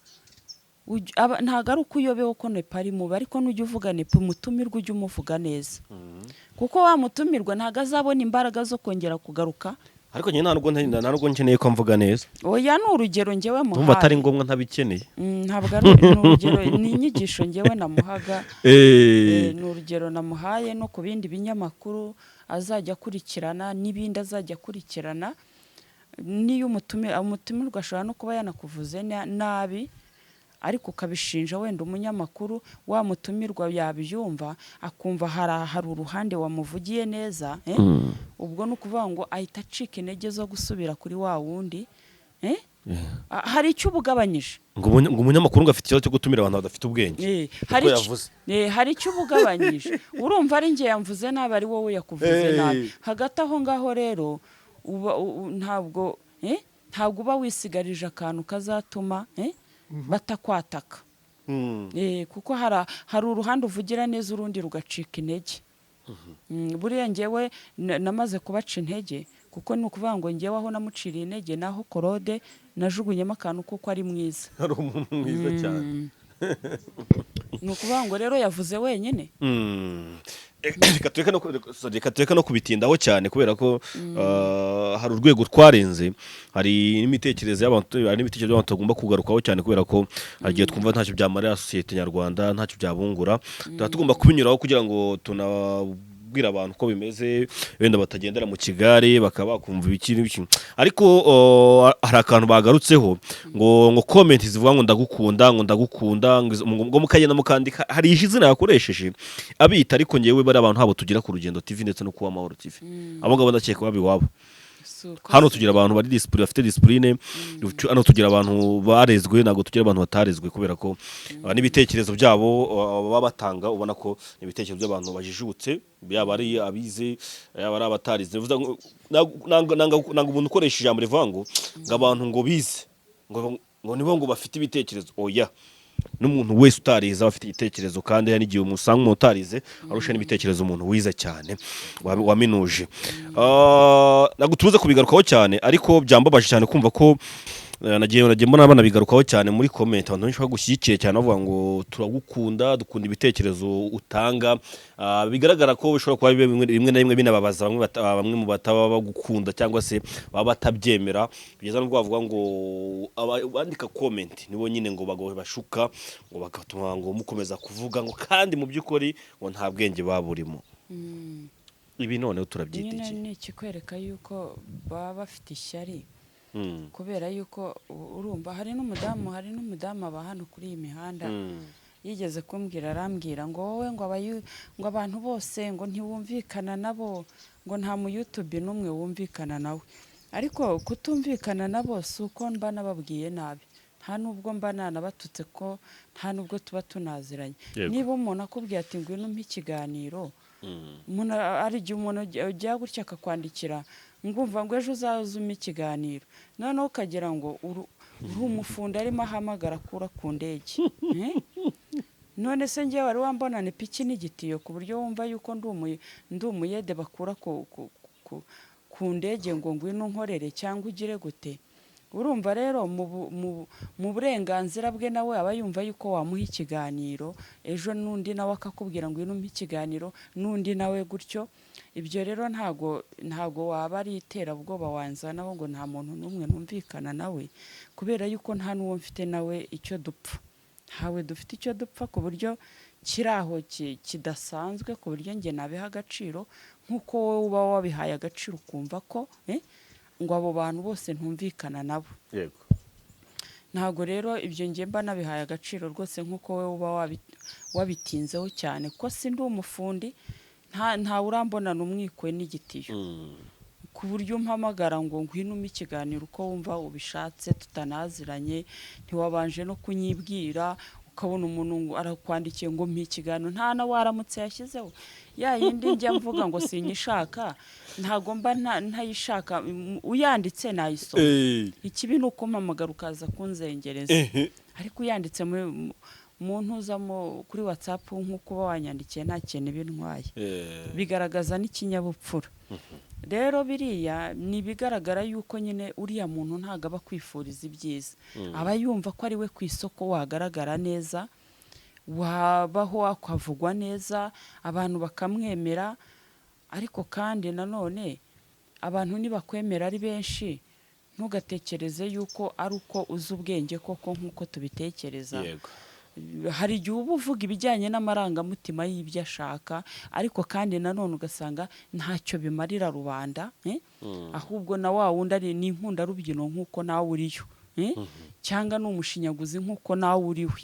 Ntago ari uko uyobewe ko Nepa ari mubi, ariko nujya uvuga Nepa umutumirwa ujye umuvuga neza, kuko wa mutumirwa ntago azabona imbaraga zo kongera kugaruka.
ariko nyine ntabwo nkeneye ko mvuga neza.
Oya, ni urugero njyewe muhaye.
Numva atari ngombwa ntabikeneye.
Ntabwo ari urugero, ni inyigisho njyewe namuhaga. Ni urugero namuhaye no ku bindi binyamakuru azajya akurikirana n'ibindi azajya akurikirana. Niyo umutumirwa ashobora no kuba yanakuvuze nabi, ariko ukabishinja wenda umunyamakuru, wa mutumirwa yabyumva akumva hari uruhande wamuvugiye neza, ubwo ni ukuvuga ngo ahita acika intege zo gusubira kuri wa wundi. Hari icyo ubugabanyije
ngo umunyamakuru ngo afite ikibazo cyo gutumira abantu badafite ubwenge.
Hari icyo ubugabanyije. Urumva ari njye yamvuze nabi, ari wowe yakuvuze nabi. Hagati aho ngaho rero ntabwo uba wisigarije akantu kazatuma batakwataka. Kuko hari uruhande uvugira neza urundi rugacika intege. Buriya njyewe namaze kubaca intege, kuko ni ukuvuga ngo njyewe aho namuciriye intege naho Claude najugunyemo akantu kuko ari mwiza.
Ari umuntu mwiza cyane.
Ni ukuvuga ngo rero yavuze wenyine.
Reka tureka no kubitindaho cyane, kubera ko hari urwego twarenze, hari n'imitekerereze y'abantu tugomba kugarukaho cyane, kubera ko hari igihe twumva ntacyo byamarira sosiyete nyarwanda, ntacyo byabungura. Tugomba kubinyuraho kugira ngo tunabwira abantu uko bimeze, wenda batagendera mu kigare bakaba bakumva ibiki. Ariko hari akantu bagarutseho ngo comment zivuga ngo ndagukunda, ngo mukagenda mukandika hari izina yakoresheje abita, ariko ngewe bari abantu habo tugira ku Rugendo TV ndetse no kuba Amahoro TV, abo ngabo ndakeka babiwabo. Hano tugira abantu bari discipline, bafite discipline. Hano tugira abantu barezwe, nago tugira abantu batarezwe, kubera ko n'ibitekerezo byabo baba batanga, ubona ko n'ibitekerezo by'abantu bajijutse, yaba ari abize, yaba ari abatarize. Nanga umuntu ukoresha ijambo rivuga ngo abantu ngo bize ngo nibo ngo bafite ibitekerezo. Oya, n'umuntu wese utarize afite igitekerezo, kandi hari igihe umusanga umuntu utarize arusha n'ibitekerezo umuntu wiza cyane waminuje. Ntabwo tubuze kubigarukaho cyane, ariko byambabaje cyane kumva ko nagiye mbona abana bigarukaho cyane muri comment, abantu benshi bagushyigikiye cyane bavuga ngo turagukunda, dukunda ibitekerezo utanga. Bigaragara ko bishobora kuba rimwe na rimwe binababaza bamwe mu bataba bagukunda cyangwa se baba batabyemera, bigeza n'ubwo bavuga ngo abandika comment nibo nyine ngo bashuka, ngo bagatuma ngo mukomeza kuvuga ngo kandi mu by'ukuri ngo nta bwenge baburimo. Ibi noneho turabyita iki?
Ni ikikwereka yuko baba bafite ishyari, kubera yuko urumva hari n'umudamu aba hano kuri iyi mihanda yigeze kumbwira, arambwira ngo wowe ngo abantu bose ngo ntiwumvikana nabo, ngo nta mu YouTube n'umwe wumvikana nawe. Ariko kutumvikana nabo si uko mba nababwiye nabi, nta nubwo mba nanabatutse, ko nta nubwo tuba tunaziranye. Niba umuntu akubwiye ati ngwino umpe ikiganiro, ari igihe umuntu ujya gutya akakwandikira ngumva ngo ejo uzazuma ikiganiro, noneho ukagira ngo uri umufundi arimo ahamagara kura ku ndege. None se njye wari wambonane piki n'igitiyo ku buryo wumva yuko ndi umuyede bakura ku ndege ngo ngwino nkorere cyangwa ugire gute? Urumva rero mu burenganzira bwe nawe aba yumva yuko wamuha ikiganiro, ejo n'undi nawe akakubwira ngo umpe ikiganiro, n'undi nawe gutyo. Ibyo rero ntago waba ari iterabwoba wanzanaho ngo nta muntu n'umwe numvikana nawe, kubera yuko nta n'uwo mfite nawe icyo dupfa. Hawe dufite icyo dupfa ku buryo kiri aho kidasanzwe, ku buryo njye nabiha agaciro nk'uko wowe uba wabihaye agaciro ukumva ko ngo abo bantu bose ntumvikana nabo.
Yego.
Ntago rero ibyo njye mba nabihaye agaciro rwose nk'uko wowe uba wabitinzeho cyane, ko si ndi umufundi, nta urambona n'umwikwe n'igitiyo. ku buryo mpamagara ngo ngwino ikiganiro uko wumva ubishatse tutanaziranye ntiwabanje no kunyibwira ukabona umuntu arakwandikiye ngo ikiganiro nta na waramutse yashyizeho ya yindi njya mvuga ngo sinyishaka ntago mba ntayishaka uyanditse nayisoma ikibi nuko mpamagara ukaza kunzengereza ariko uyanditse mu ntuzamo kuri WhatsApp nk'uko wanyandikiye nta kintu bintwaye bigaragaza n'ikinyabupfura rero biriya ni bigaragara yuko nyine uriya muntu ntago aba kwifuriza ibyiza aba yumva ko ari we ku isoko wagaragara neza wabaho akavugwa neza abantu bakamwemera ariko kandi nanone abantu nibakwemera ari benshi ntugatekereze yuko ari uko uzi ubwenge koko nk'uko tubitekereza hari igihe uba uvuga ibijyanye n'amarangamutima y'ibyo ashaka ariko kandi nanone ugasanga ntacyo bimarira rubanda ahubwo na wa wundi ari n'inkundarubyino nk'uko nawe uriyo cyangwa ni umushinyaguzi nk'uko nawe uriwe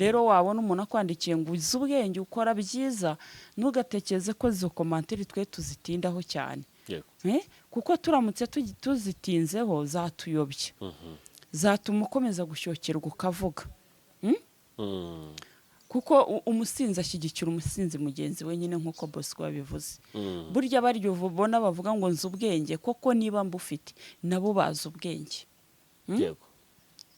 rero wabona umuntu akwandikiye ngo uzi ubwenge ukora byiza ntugatekereze ko izo komantiri twe tuzitindaho cyane kuko turamutse tuzitinzeho zatuyobya zatuma ukomeza gushyokерwa ukavuga kuko umusinzi ashyigikira umusinzi mugenzi we nyine nk'uko Bosco yabivuze burya baryo ubona bavuga ngo nzi ubwenge koko niba mbufite nabo bazi ubwenge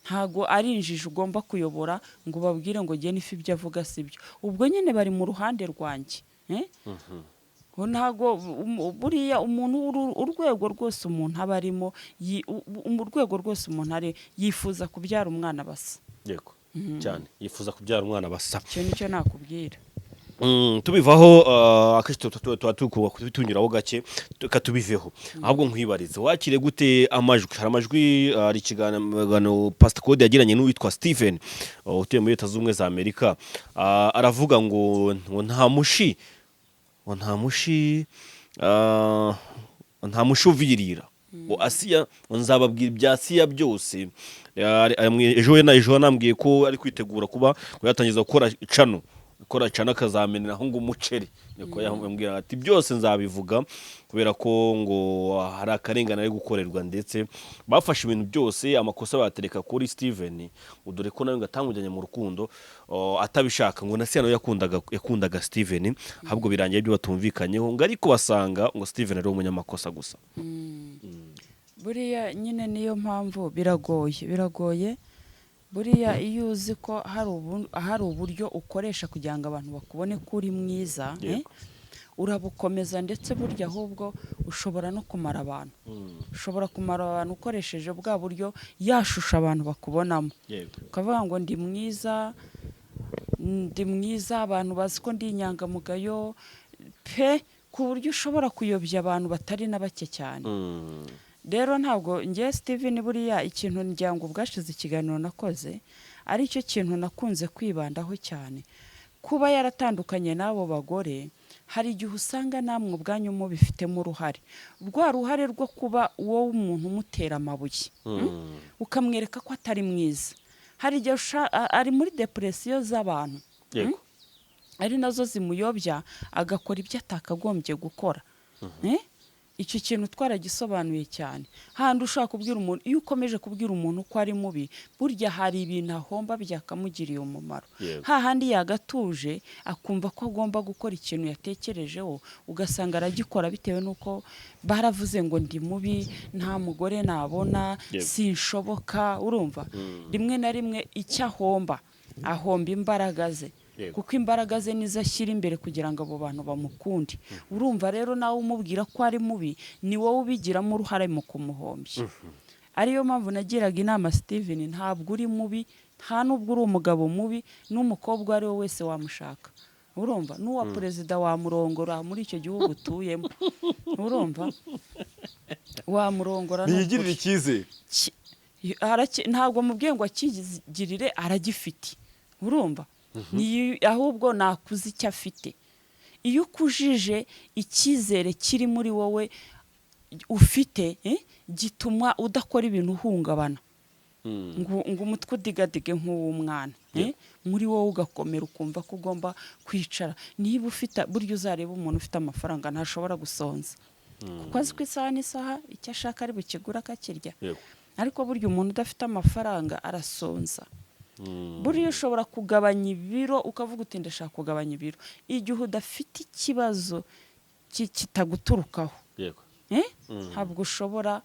ntago ari injiji ugomba kuyobora ngo babwire ngo gene ifi ibyo avuga sibyo ubwo nyine bari mu ruhande rwanjye ntago buriya umuntu urwego rwose umuntu aba arimo urwego rwose umuntu ari yifuza kubyara umwana basa
cyane yifuza kubyara umwana basa
cyo nicyo nakubwira
tubivaho akenshi tuba tunyuraho gake katubiveho ahubwo nkwibarize wakire gute amajwi hari amajwi ari ikiganiro Pastor Code yagiranye n'uwitwa Steven utuye muri Leta z'Ubumwe za Amerika aravuga ngo nta mushi uvirira Asiya nzababwira ibya Asiya byose ejo nambwiye ko ari kwitegura kuba yatangiza gukora cano akazameneraho ngo umuceri niko yambwira ati byose nzabivuga kubera ko ngo hari akarengane ari gukorerwa ndetse bafashe ibintu byose amakosa batereka kuri Steven udore ko nawe ngatangujanye mu rukundo atabishaka ngo nasi nawe yakundaga Steven ahubwo birangiye ibyo batumvikanyeho ngo ariko basanga ngo Steven ari umunyamakosa gusa
buriya nyine niyo mpamvu biragoye buriya iyo uzi ko hari uburyo ukoresha kugira ngo abantu bakubone ko uri mwiza urabukomeza ndetse burya ahubwo ushobora no kumara abantu ukoresheje bwa buryo yashusha abantu bakubonamo ukavuga ngo ndi mwiza abantu bazi ko ndi inyangamugayo pe ku buryo ushobora kuyobya abantu batari na bake cyane rero ntabwo ngiye Steven buriya ikintu njyango bwashize ikiganiro nakoze ari cyo kintu nakunze kwibandaho cyane kuba yaratandukanye n'abo bagore hari igihe usanga namwe ubwanyu mu bifitemo uruhare rwa ruhare rwo kuba wowe umuntu umutera amabuye ukamwereka ko atari mwiza hari igihe ari muri depression z'abantu ari nazo zimuyobya agakora ibyo atakagombye gukora icyo kintu twaragisobanuye cyane handi ushaka kubwira umuntu iyo ukomeje kubwira umuntu ko ari mubi burya hari ibintu ahomba byakamugiriye umumaro hahandi yagatuje akumva ko agomba gukora ikintu yatekerejeho ugasanga aragikora bitewe nuko baravuze ngo ndi mubi nta mugore nabona sinshoboka urumva rimwe na rimwe icyo ahomba imbaraga ze kuko imbaraga ze nizo ashyira imbere kugira ngo abo bantu bamukunde urumva rero nawe umubwira ko ari mubi ni wowe ubigiramo uruhare mu kumuhombya ariyo mpamvu nagiraga inama Steven ntabwo uri mubi nta nubwo uri umugabo mubi n'umukobwa ari we wese wamushaka urumva n'uwa perezida wamurongora muri icyo gihugu utuyemo urumva wamurongora
ntiyigirire icyizere
ntabwo mubwiye ngo akigirire aragifite urumva ahubwo nakuze icyo afite iyo ukujije icyizere kiri muri wowe ufite gituma udakora ibintu uhungabana ngo umutwe udigadige nk'uw'umwana muri wowe ugakomera ukumva ko ugomba kwicara niba ufite buryo uzareba umuntu ufite amafaranga ntashobora gusonza kuko azi ko isaha n'isaha icyo ashaka ari bukigura akakirya
Yego.
ariko burya umuntu udafite amafaranga arasonza. Buriya ushobora kugabanya ibiro ukavuga uti ndashaka kugabanya ibiro igihe udafite ikibazo kitaguturukaho.
Yego.
Ntabwo ushobora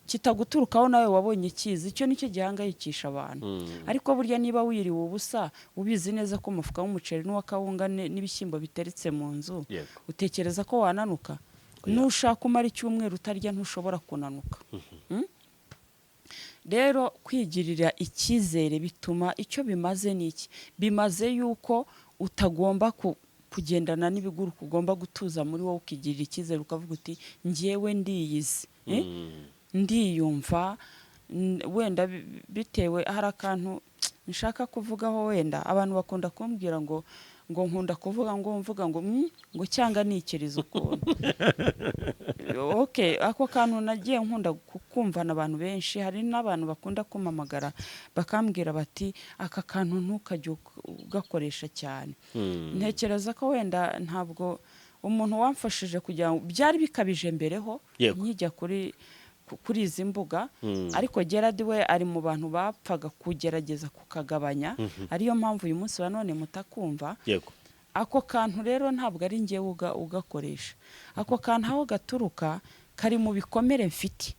kitaguturukaho nawe wabonye kizi, icyo nicyo gihangayikisha abantu. Ariko burya niba wiriwe ubusa ubizi neza ko umufuka w'umuceri n'uw'akawunga n'ibishyimbo biteretse mu nzu, utekereza ko wananuka? Nushaka umara icyumweru utarya ntushobora kunanuka. Rero kwigirira icyizere bituma icyo bimaze n'iki, bimaze yuko utagomba kugendana n'ibiguru, ugomba gutuza muri wowe ukigirira icyizere ukavuga uti njyewe ndiyizi, ndiyumva. Wenda bitewe hari akantu nshaka kuvugaho, wenda abantu bakunda kumbwira ngo nkunda kuvuga ngo cyangwa nikiriza ukuntu. Okay, ako kantu nagiye nkunda kumvana abantu benshi, hari n'abantu bakunda kumamagara bakambwira bati aka kantu ntukajye ugakoresha cyane. Ntekereza ko wenda ntabwo umuntu wamfashije kugira ngo byari bikabije mbereho nkijya kuri izi mbuga, ariko Gerard we ari mu bantu bapfaga kugerageza kukagabanya, ariyo mpamvu uyu munsi wa none mutakumva. Ako kantu rero ntabwo ari njyewe ugakoresha, ako kantu aho gaturuka kari mu bikomere mfite,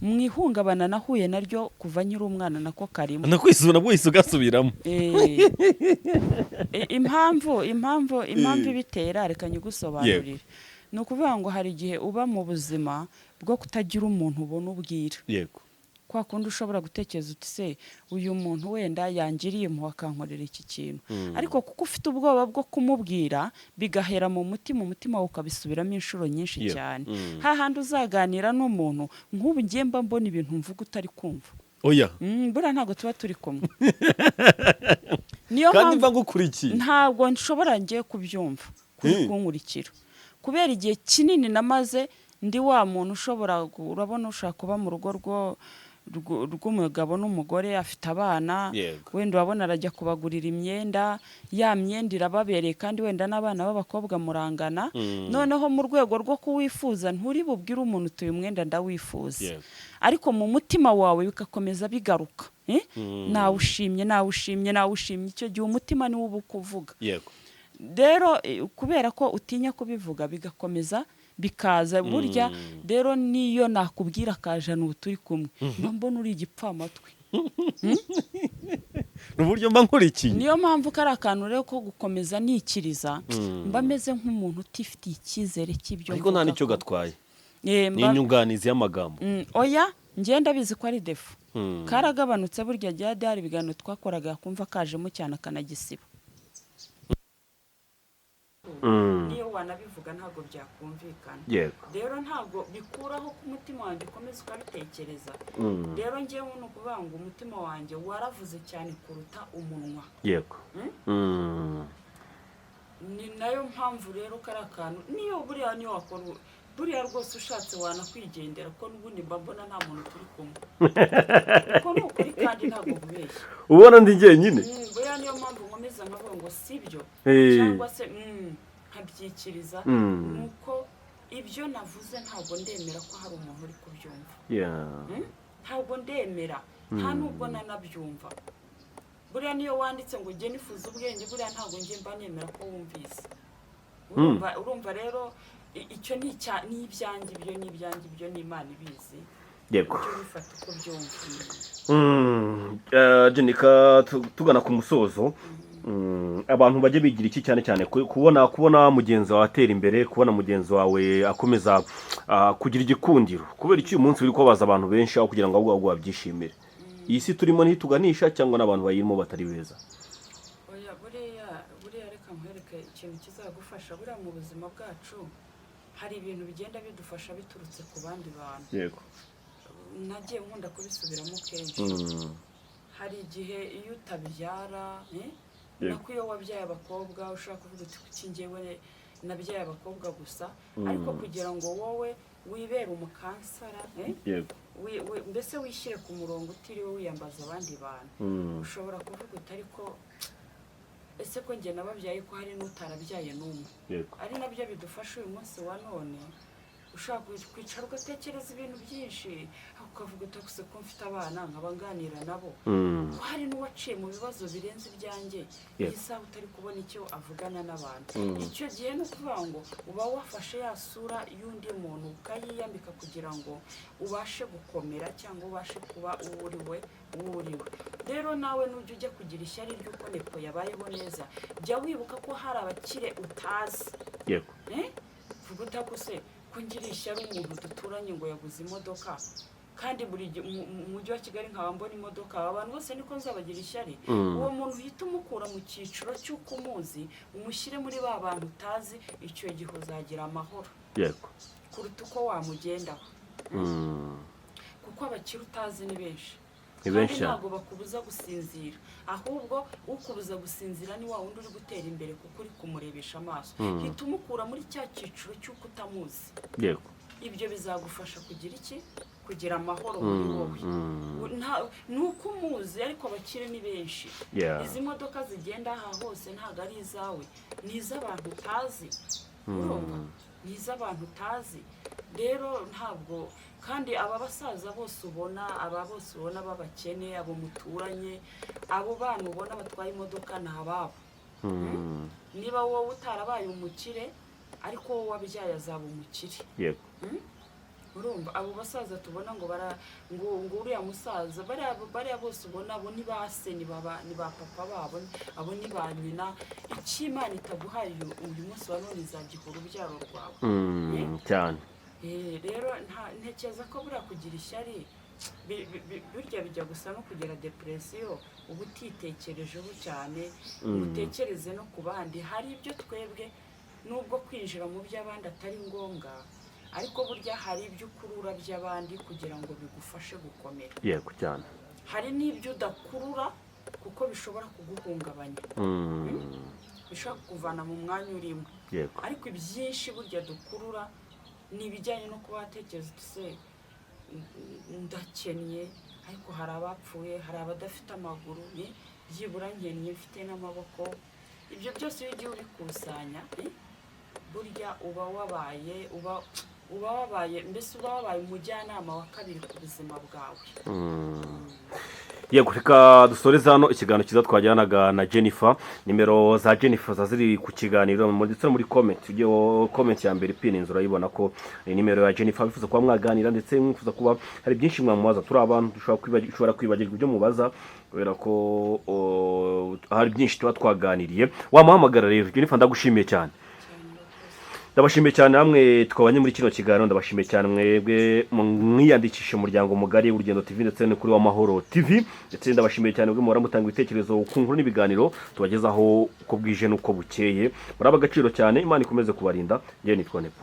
mu ihungabana nahuye naryo kuva nkiri umwana nako karimo.
Nakwisubira bwise ugasubiramo.
Impamvu ibitera reka nyigusobanurire. Ni ukuvuga ngo hari igihe uba mu buzima bwo kutagira umuntu ubona ubwira.
Yego.
Kwa kundi ushobora gutekereza uti se uyu muntu wenda yangiriye impuhwe akankorera iki kintu, ariko kuko ufite ubwoba bwo kumubwira bigahera mu mutima wawe ukabisubiramo inshuro nyinshi cyane. Hahandi uzaganira n'umuntu nk'ubu ngiye mba mbona ibintu mvuga utari kumva.
Oya.
Buriya ntabwo tuba turi kumwe.
Kandi mva ngukurikiye.
Ntabwo nshobora ngiye kubyumva kuri kunkurikira, kubera igihe kinini namaze ndi wa muntu ushobora, urabona ushaka kuba mu rugo rw'umugabo n'umugore afite abana, wenda urabona arajya kubagurira imyenda, ya myenda irababereye kandi wenda n'abana b'abakobwa murangana, noneho mu rwego rwo kuwifuza nturi bubwire umuntu utuye umwenda ndawifuza, ariko mu mutima wawe bikakomeza bigaruka, nawushimye, icyo gihe umutima niwo uba ukuvuga. Rero kubera ko utinya kubivuga bigakomeza bikaza, burya rero niyo nakubwira akajana ubu turi kumwe mbona uri igipfamatwi.
N'uburyo mba nkurikiye.
Niyo mpamvu kari akantu rero ko gukomeza nikiriza, mba meze nk'umuntu utifitiye icyizere cy'ibyo.
Ariko nta nicyo gatwaye. Ni inyunganizi y'amagambo.
Oya, ngenda bizi ko ari defu. Karagabanutse burya hari ibiganiro twakoraga kumva kajemo cyane akanagisiba. Niyo wanabivuga ntabwo byakumvikana. Rero ntabwo bikuraho ku mutima wanjye ukomeza ukabitekereza. Rero ngewe ni ukuvuga ngo umutima wanjye waravuze cyane kuruta umunwa. Ni nayo mpamvu rero kari akantu niyo wakora buriya rwose ushatse wanakwigendera ko n'ubundi mba mbona nta muntu turi kumwe. Ko ni ukuri kandi ntabwo nkubeshya.
Ubona ndi jyenyine.
Buriya niyo mpamvu nkomeza nkavuga ngo sibyo cyangwa se nkabyikiriza, nuko ibyo navuze ntabwo ndemera ko hari umuntu uri kubyumva. Ntabwo ndemera, nta nubwo nanabyumva. Buriya niyo wanditse ngo ujye nifuza ubwenge, buriya ntabwo njye mba nemera ko wumvise. Urumva rero icyo ni ibyanjye, ibyo ni Imana ibizi.
Yego.
Icyo bifata uko byumva.
Jenika tugana ku musozo, abantu bajye bigira iki cyane cyane kubona mugenzi wawe atera imbere, kubona mugenzi wawe akomeza kugira igikundiro, kubera iki uyu munsi uri kubaza abantu benshi aho kugira ngo ahubwo babyishimire. Iyi si turimo ntituganisha cyangwa n'abantu bayirimo batari beza.
Oya, buriya reka nkwereke ikintu kizagufasha. Buriya mu buzima bwacu hari ibintu bigenda bidufasha biturutse ku bandi bantu.
Yego.
Nagiye nkunda kubisubiramo kenshi. Hari igihe iyo utabyara, nako iyo wabyaye abakobwa ushaka kuvuga uti kuki njyewe nabyaye abakobwa gusa, ariko kugira ngo wowe wibere umukansara, mbese wishyire ku murongo utiriwe wiyambaza abandi bantu, ushobora kuvuga uti ariko ese ko njye nababyaye ko hari n'utarabyaye n'umwe
yego
ari nabyo bidufasha uyu munsi wa none ushaka kwicara ugatekereza ibintu byinshi ukavuga utakuse ko mfite abana nkaba nganira nabo ko hari n'uwaciye mu bibazo birenze ibyanjye iyi saha utari kubona icyo avugana n'abantu icyo gihe ni ukuvuga ngo uba wafashe ya sura y'undi muntu ukayiyambika kugira ngo ubashe gukomera cyangwa ubashe kuba uwo uriwe rero nawe nujya ujya kugira ishyari ry'uko nepo yabayeho neza jya wibuka ko hari abakire utazi
yego
vuga utakuse ko ngira ishyari umuntu duturanye ngo yaguze imodoka kandi buri mu mujyi wa Kigali nkaba mbona imodoka abantu bose niko nzabagira ishyari uwo muntu uhita umukura mu cyiciro cy'uko umuzi umushyire muri ba bantu utazi icyo gihe uzagira amahoro
yego
kuruta uko wamugendaho kuko abakiri utazi ni benshi ntabwo bakubuza gusinzira ahubwo ukubuza gusinzira ni wa wundi uri gutera imbere kuko uri kumurebesha amaso hita umukura muri cya cyiciro cy'uko utamuzi
yego
ibyo bizagufasha kugira iki kugira amahoro muri wowe ni uko umuzi ariko abakire ni benshi izi modoka zigenda aha hose ntabwo ari izawe ni iz'abantu utazi urumva ni iz'abantu utazi rero ntabwo kandi aba basaza bose ubona b'abakene abo muturanye abo bana ubona batwaye imodoka ni ababo niba wowe utarabaye umukire ariko wowe wabyaye azaba umukire
yego
urumva abo basaza tubona ngo uriya musaza bariya bose ubona abo ni ba se ni ba papa babo abo ni ba nyina icy'Imana itaguhaye uyu munsi wa none izagiha urubyaro rwawe
cyane
rero ntekereza ko buriya kugira ishyari burya bijya gusa no kugira depresiyo uba utitekerejeho cyane utekereze no ku bandi hari ibyo twebwe nubwo kwinjira mu by'abandi atari ngombwa ariko burya hari ibyo ukurura by'abandi kugira ngo bigufashe gukomera
yego cyane
hari n'ibyo udakurura kuko bishobora kuguhungabanya bishobora kukuvana mu mwanya urimo ariko ibyinshi burya dukurura ni ibijyanye no kuba watekereza use ndakennye ariko hari abapfuye hari abadafite amaguru byibura nkennye mfite n'amaboko ibyo byose iyo ugiye ubikusanya burya uba wabaye umujyanama wa kabiri ku buzima bwawe
yego reka dusoreze hano ikiganiro cyiza twajyanaga na Jennifer nimero za Jennifer zaziri ku kiganiro ndetse muri comment ujye comment ya mbere pin inzura yibona ko nimero ya Jennifer bifuza kuba mwaganira ndetse mwifuza kuba hari byinshi mwamubaza turi abantu dushobora kwibagirwa ibyo mubaza kubera ko hari byinshi tuba twaganiriye wamuhamagara rero Jennifer ndagushimiye cyane ndabashimiye cyane hamwe twabanye muri kino kiganiro ndabashimiye cyane mwebwe mwiyandikisha umuryango mugari w'Urugendo TV ndetse no kuri w'Amahoro TV ndetse ndabashimiye cyane bwo muhora mutanga ibitekerezo ku nkuru n'ibiganiro tubagezaho uko bwije n'uko bukeye muri abagaciro cyane Imana ikomeze kubarinda ngiye nitwa Nepo.